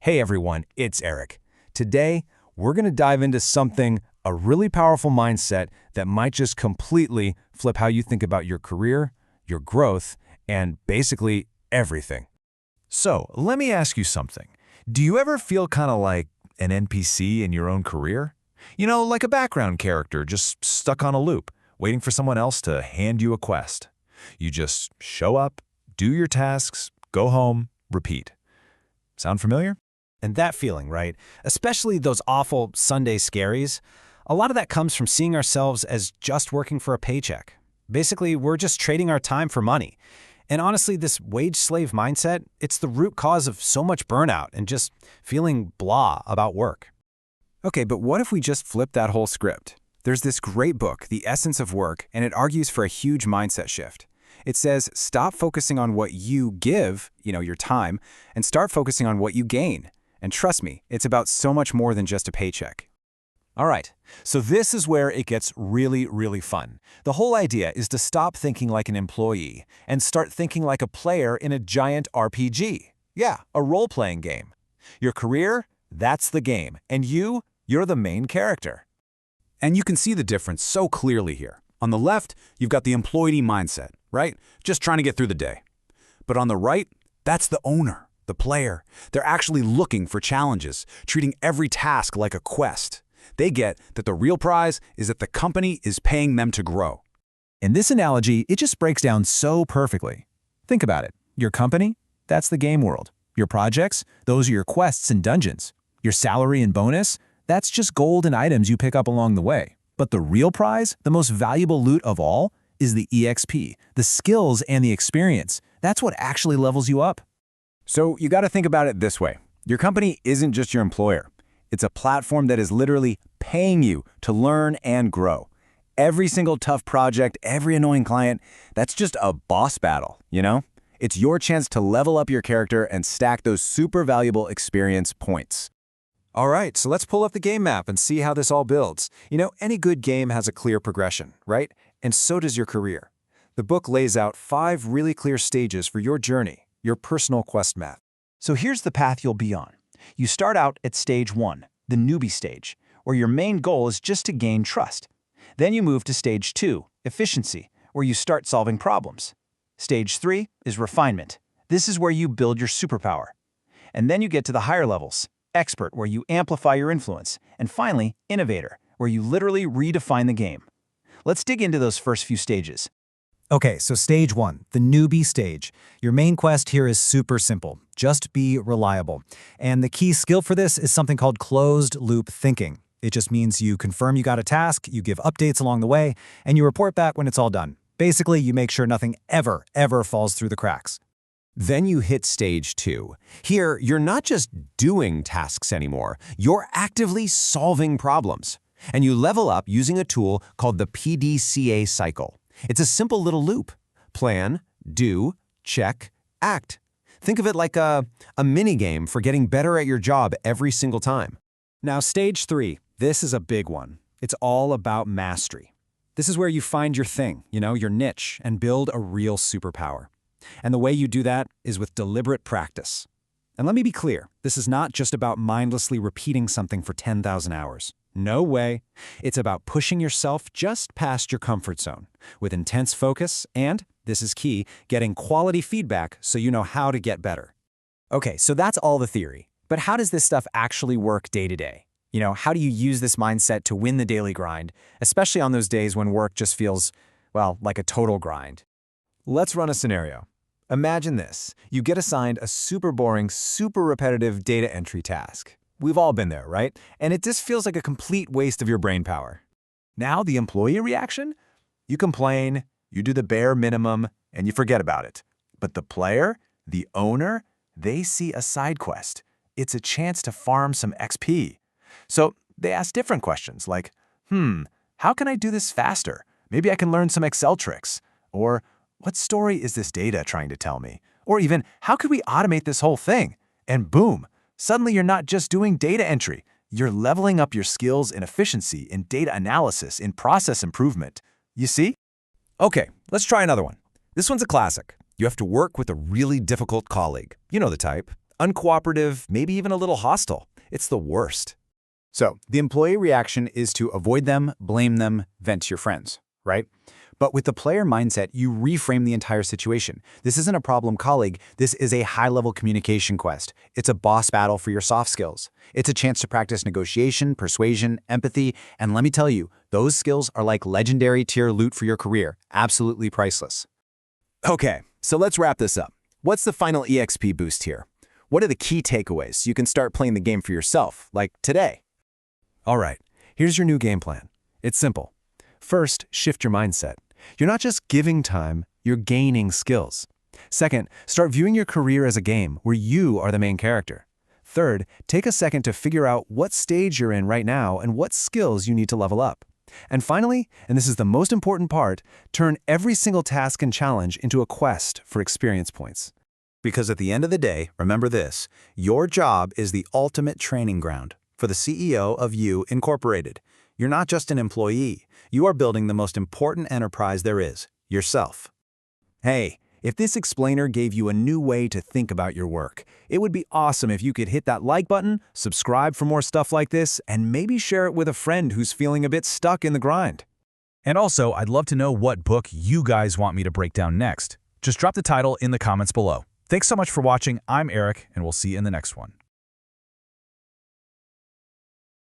Hey everyone, it's Eric. Today, we're going to dive into a really powerful mindset that might just completely flip how you think about your career, your growth, and basically everything. So, let me ask you something. Do you ever feel kind of like an NPC in your own career? You know, like a background character just stuck on a loop, waiting for someone else to hand you a quest. You just show up, do your tasks, go home, repeat. Sound familiar? And that feeling, right? Especially those awful Sunday scaries. A lot of that comes from seeing ourselves as just working for a paycheck. Basically, we're just trading our time for money. And honestly, this wage slave mindset, it's the root cause of so much burnout and just feeling blah about work. Okay, but what if we just flip that whole script? There's this great book, The Essence of Work, and it argues for a huge mindset shift. It says, stop focusing on what you give, your time, and start focusing on what you gain. And trust me, it's about so much more than just a paycheck. All right, so this is where it gets really, really fun. The whole idea is to stop thinking like an employee and start thinking like a player in a giant RPG. Yeah, a role-playing game. Your career, that's the game, and you're the main character. And you can see the difference so clearly here. On the left, you've got the employee mindset, right? Just trying to get through the day. But on the right, that's the owner, the player. They're actually looking for challenges, treating every task like a quest. They get that the real prize is that the company is paying them to grow. In this analogy, it just breaks down so perfectly. Think about it. Your company, that's the game world. Your projects, those are your quests and dungeons. Your salary and bonus, that's just gold and items you pick up along the way. But the real prize, the most valuable loot of all, is the EXP, the skills and the experience. That's what actually levels you up. So you got to think about it this way. Your company isn't just your employer. It's a platform that is literally paying you to learn and grow. Every single tough project, every annoying client, that's just a boss battle, It's your chance to level up your character and stack those super valuable experience points. All right, so let's pull up the game map and see how this all builds. Any good game has a clear progression, right? And so does your career. The book lays out 5 really clear stages for your journey, your personal quest map. So here's the path you'll be on. You start out at stage 1, the newbie stage, where your main goal is just to gain trust. Then you move to stage 2, efficiency, where you start solving problems. Stage 3 is refinement. This is where you build your superpower. And then you get to the higher levels, expert, where you amplify your influence, and finally, innovator, where you literally redefine the game. Let's dig into those first few stages. Okay, so stage 1, the newbie stage. Your main quest here is super simple. Just be reliable. And the key skill for this is something called closed-loop thinking. It just means you confirm you got a task, you give updates along the way, and you report back when it's all done. Basically, you make sure nothing ever falls through the cracks. Then you hit stage 2. Here, you're not just doing tasks anymore, you're actively solving problems. And you level up using a tool called the PDCA cycle. It's a simple little loop. Plan, do, check, act. Think of it like a mini-game for getting better at your job every single time. Now, stage 3, this is a big one. It's all about mastery. This is where you find your thing, your niche, and build a real superpower. And the way you do that is with deliberate practice. And let me be clear, this is not just about mindlessly repeating something for 10,000 hours. No way. It's about pushing yourself just past your comfort zone with intense focus and, this is key, getting quality feedback so you know how to get better. Okay, so that's all the theory. But how does this stuff actually work day to day? How do you use this mindset to win the daily grind, especially on those days when work just feels, like a total grind? Let's run a scenario. Imagine this. You get assigned a super boring, super repetitive data entry task. We've all been there, right? And it just feels like a complete waste of your brain power. Now the employee reaction? You complain, you do the bare minimum, and you forget about it. But the player, the owner, they see a side quest. It's a chance to farm some XP. So they ask different questions like, how can I do this faster? Maybe I can learn some Excel tricks. Or, what story is this data trying to tell me? Or even, how could we automate this whole thing? And boom, suddenly you're not just doing data entry. You're leveling up your skills in efficiency, in data analysis, in process improvement. You see? Okay, let's try another one. This one's a classic. You have to work with a really difficult colleague. You know the type. Uncooperative, maybe even a little hostile. It's the worst. So, the employee reaction is to avoid them, blame them, vent to your friends, right? But with the player mindset, you reframe the entire situation. This isn't a problem colleague, this is a high-level communication quest. It's a boss battle for your soft skills. It's a chance to practice negotiation, persuasion, empathy, and let me tell you, those skills are like legendary tier loot for your career, absolutely priceless. Okay, so let's wrap this up. What's the final EXP boost here? What are the key takeaways so you can start playing the game for yourself, like today? All right, here's your new game plan. It's simple. First, shift your mindset. You're not just giving time, you're gaining skills. Second, start viewing your career as a game where you are the main character. Third, take a second to figure out what stage you're in right now and what skills you need to level up. And finally, and this is the most important part, turn every single task and challenge into a quest for experience points. Because at the end of the day, remember this, your job is the ultimate training ground for the CEO of You Incorporated. You're not just an employee, you are building the most important enterprise there is, yourself. Hey, if this explainer gave you a new way to think about your work, it would be awesome if you could hit that like button, subscribe for more stuff like this, and maybe share it with a friend who's feeling a bit stuck in the grind. And also, I'd love to know what book you guys want me to break down next. Just drop the title in the comments below. Thanks so much for watching. I'm Eric, and we'll see you in the next one.